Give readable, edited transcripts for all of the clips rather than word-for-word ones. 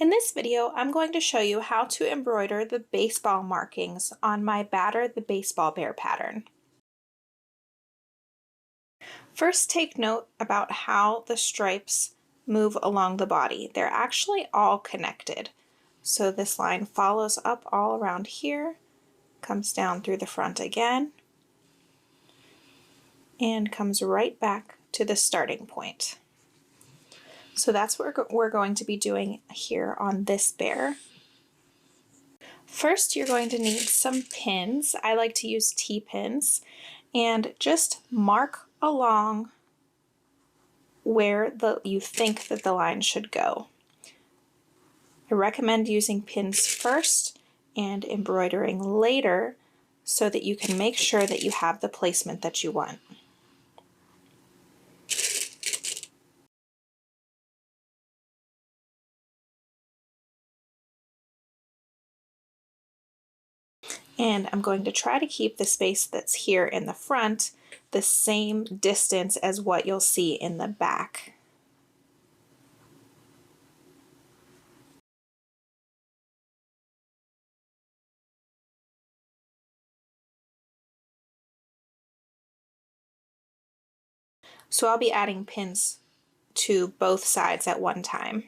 In this video, I'm going to show you how to embroider the baseball markings on my Batter the Baseball Bear pattern. First, take note about how the stripes move along the body. They're actually all connected. So this line follows up all around here, comes down through the front again, and comes right back to the starting point. So that's what we're going to be doing here on this bear. First, you're going to need some pins. I like to use T-pins, and just mark along where you think that the line should go. I recommend using pins first and embroidering later so that you can make sure that you have the placement that you want. And I'm going to try to keep the space that's here in the front the same distance as what you'll see in the back. So I'll be adding pins to both sides at one time.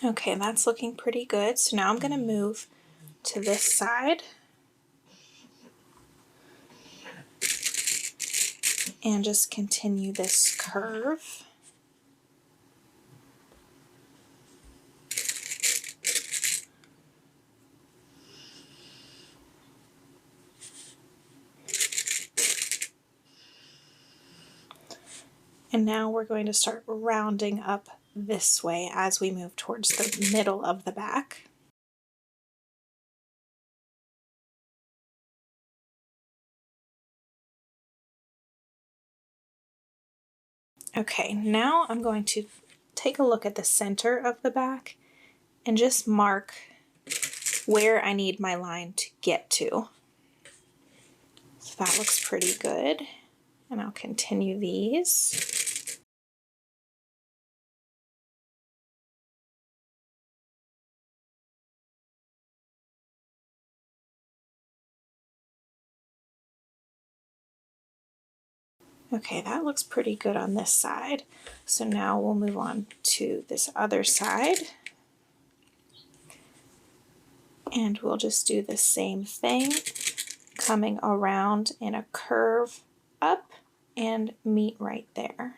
Okay, that's looking pretty good. So now I'm going to move to this side and just continue this curve. And now we're going to start rounding up this way as we move towards the middle of the back. Okay, now I'm going to take a look at the center of the back and just mark where I need my line to get to. So that looks pretty good. And I'll continue these. Okay, that looks pretty good on this side. So now we'll move on to this other side. And we'll just do the same thing, coming around in a curve up and meet right there.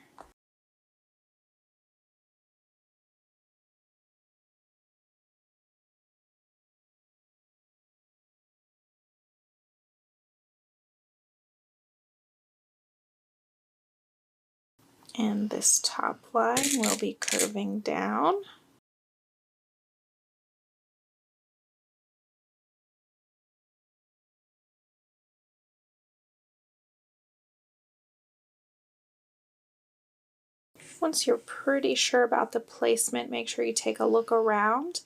And this top line will be curving down. Once you're pretty sure about the placement, make sure you take a look around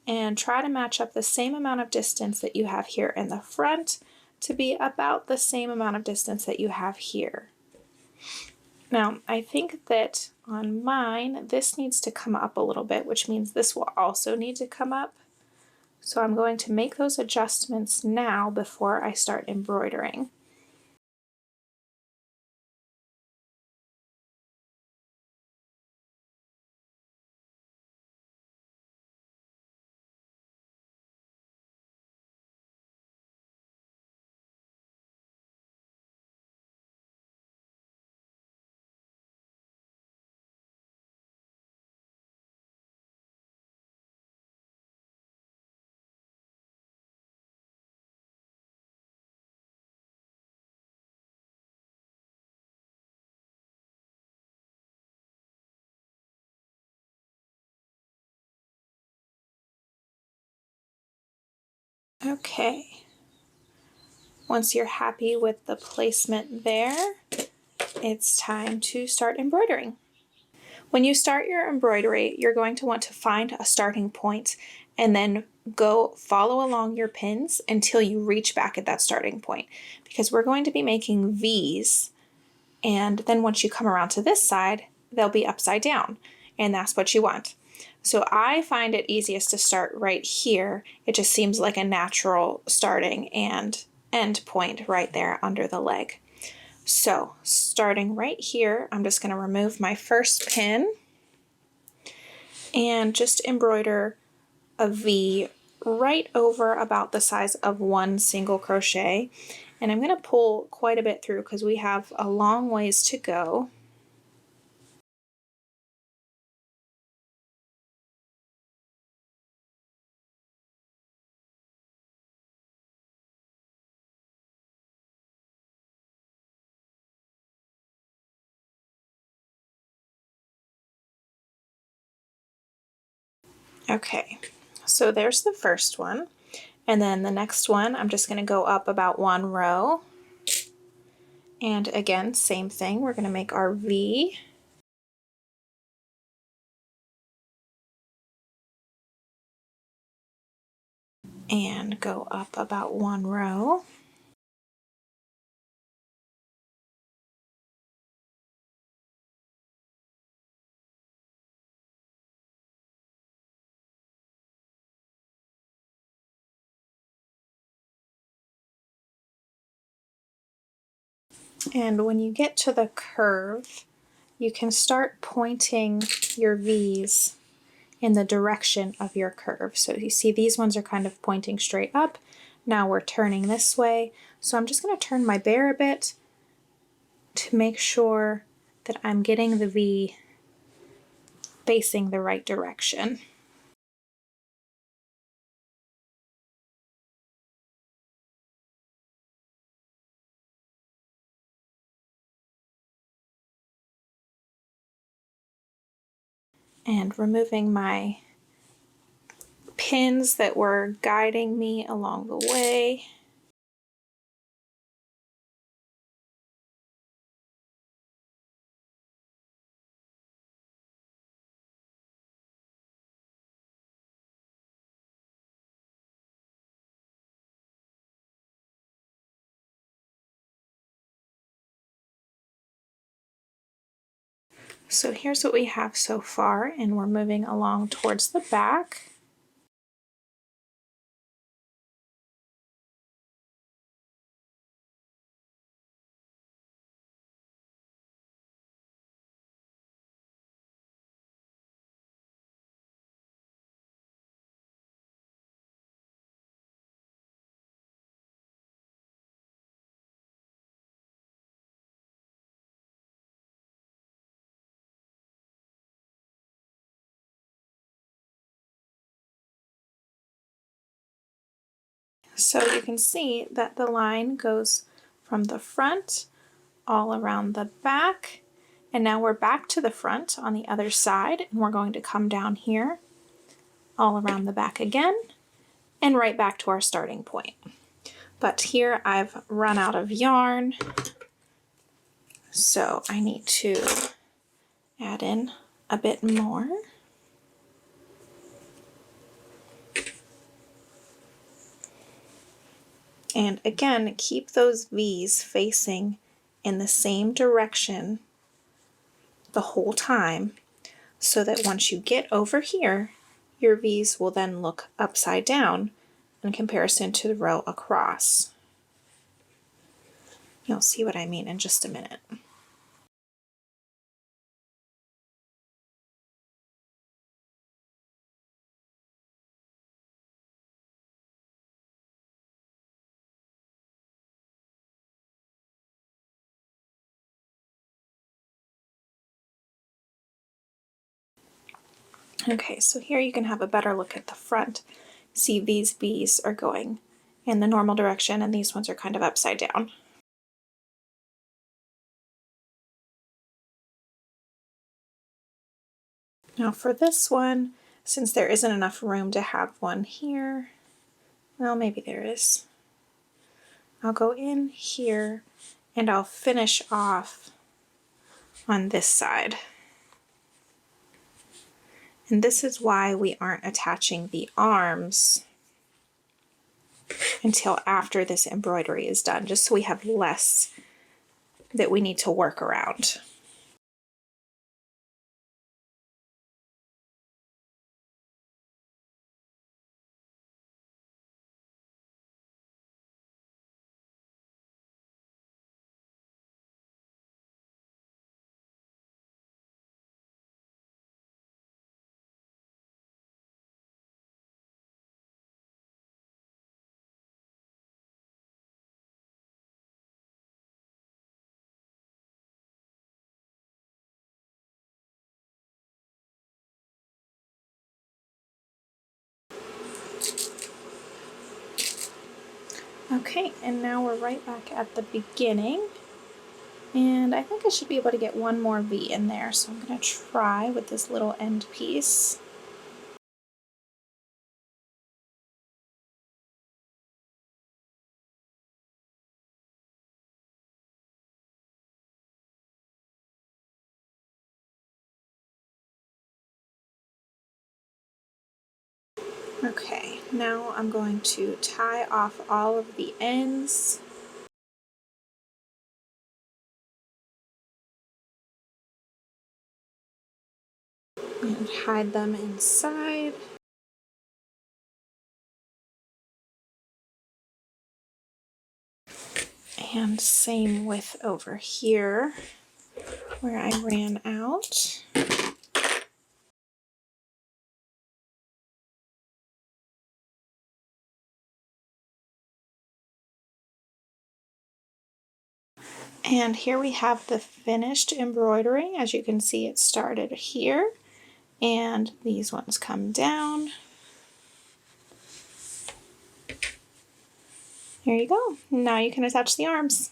and try to match up the same amount of distance that you have here in the front to be about the same amount of distance that you have here. Now, I think that on mine, this needs to come up a little bit, which means this will also need to come up. So I'm going to make those adjustments now before I start embroidering. Okay, once you're happy with the placement there, it's time to start embroidering. When you start your embroidery, you're going to want to find a starting point and then go follow along your pins until you reach back at that starting point, because we're going to be making V's, and then once you come around to this side, they'll be upside down, and that's what you want. So I find it easiest to start right here. It just seems like a natural starting and end point right there under the leg. So starting right here, I'm just going to remove my first pin and just embroider a V right over about the size of one single crochet. And I'm going to pull quite a bit through because we have a long ways to go. Okay, so there's the first one. And then the next one, I'm just going to go up about one row. And again, same thing, we're going to make our V. And go up about one row. And when you get to the curve, you can start pointing your V's in the direction of your curve. So you see these ones are kind of pointing straight up. Now we're turning this way. So I'm just going to turn my bear a bit to make sure that I'm getting the V facing the right direction. And removing my pins that were guiding me along the way. So here's what we have so far, and we're moving along towards the back. So you can see that the line goes from the front all around the back, and now we're back to the front on the other side, and we're going to come down here all around the back again and right back to our starting point. But here I've run out of yarn, so I need to add in a bit more. And again, keep those V's facing in the same direction the whole time, so that once you get over here, your V's will then look upside down in comparison to the row across. You'll see what I mean in just a minute. Okay, so here you can have a better look at the front. See, these V's are going in the normal direction and these ones are kind of upside down. Now for this one, since there isn't enough room to have one here, well, maybe there is. I'll go in here and I'll finish off on this side. And this is why we aren't attaching the arms until after this embroidery is done, just so we have less that we need to work around. Okay, and now we're right back at the beginning. And I think I should be able to get one more V in there, so I'm going to try with this little end piece. Okay, now I'm going to tie off all of the ends. And hide them inside. And same with over here where I ran out. And here we have the finished embroidery. As you can see, it started here, and these ones come down. There you go. Now you can attach the arms.